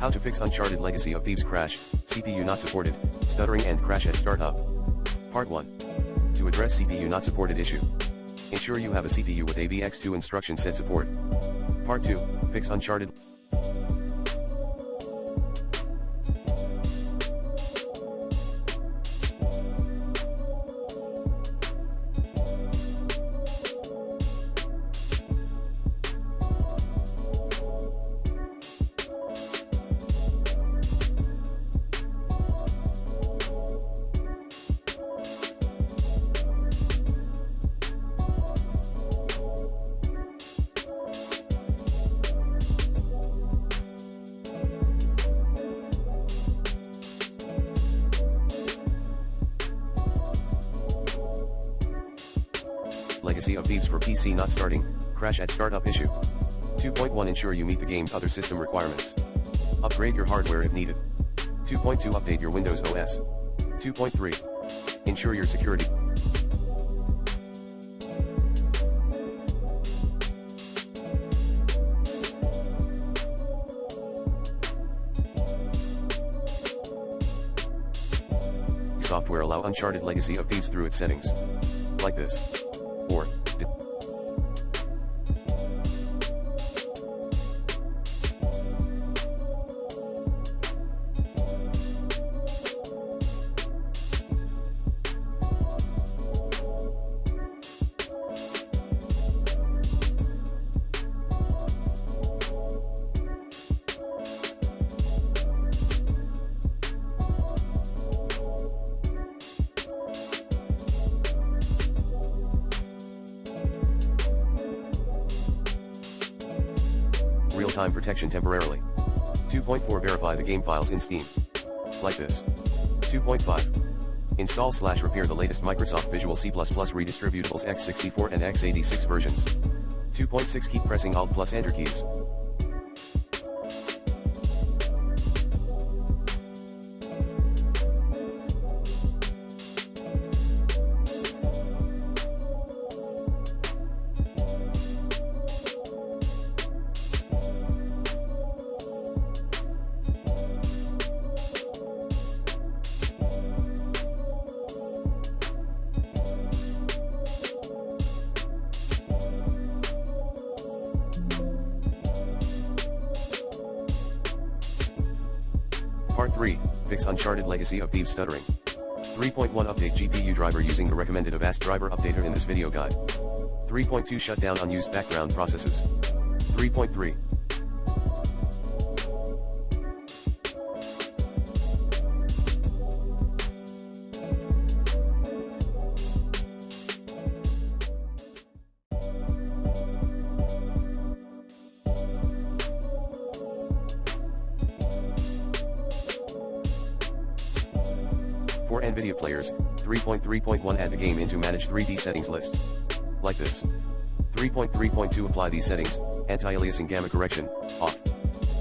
How to fix Uncharted Legacy of Thieves crash, CPU not supported, stuttering and crash at startup. Part 1. To address CPU not supported issue. Ensure you have a CPU with AVX2 instruction set support. Part 2. Fix Uncharted. Legacy of Thieves for PC not starting, crash at startup issue. 2.1 Ensure you meet the game's other system requirements. Upgrade your hardware if needed. 2.2 Update your Windows OS. 2.3 Ensure your security. Software allow Uncharted Legacy of Thieves through its settings. Like this. Or real-time protection temporarily. 2.4 Verify the game files in Steam. Like this. 2.5 Install/repair the latest Microsoft Visual C++ redistributables x64 and x86 versions. 2.6 Keep pressing Alt plus Enter keys. Part 3, Fix Uncharted Legacy of Thieves stuttering. 3.1 Update GPU driver using the recommended Avast driver updater in this video guide. 3.2 Shut down unused background processes. 3.3 For NVIDIA players, 3.3.1 Add the game into Manage 3D settings list. Like this. 3.3.2 Apply these settings, anti-aliasing gamma correction, off.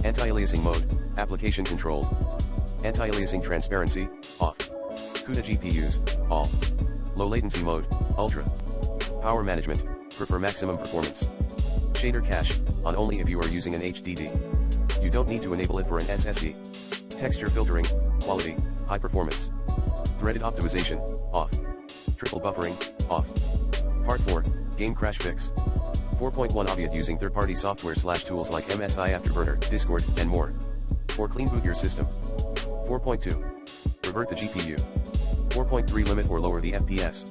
Anti-aliasing mode, application control. Anti-aliasing transparency, off. CUDA GPUs, all. Low latency mode, ultra. Power management, prefer maximum performance. Shader cache, on only if you are using an HDD. You don't need to enable it for an SSD. Texture filtering, quality, high performance. Threaded optimization, off. Triple buffering, off. Part 4, Game Crash Fix. 4.1 Obviate using third-party software/tools like MSI Afterburner, Discord, and more. Or clean boot your system. 4.2. Revert the GPU. 4.3 Limit or lower the FPS.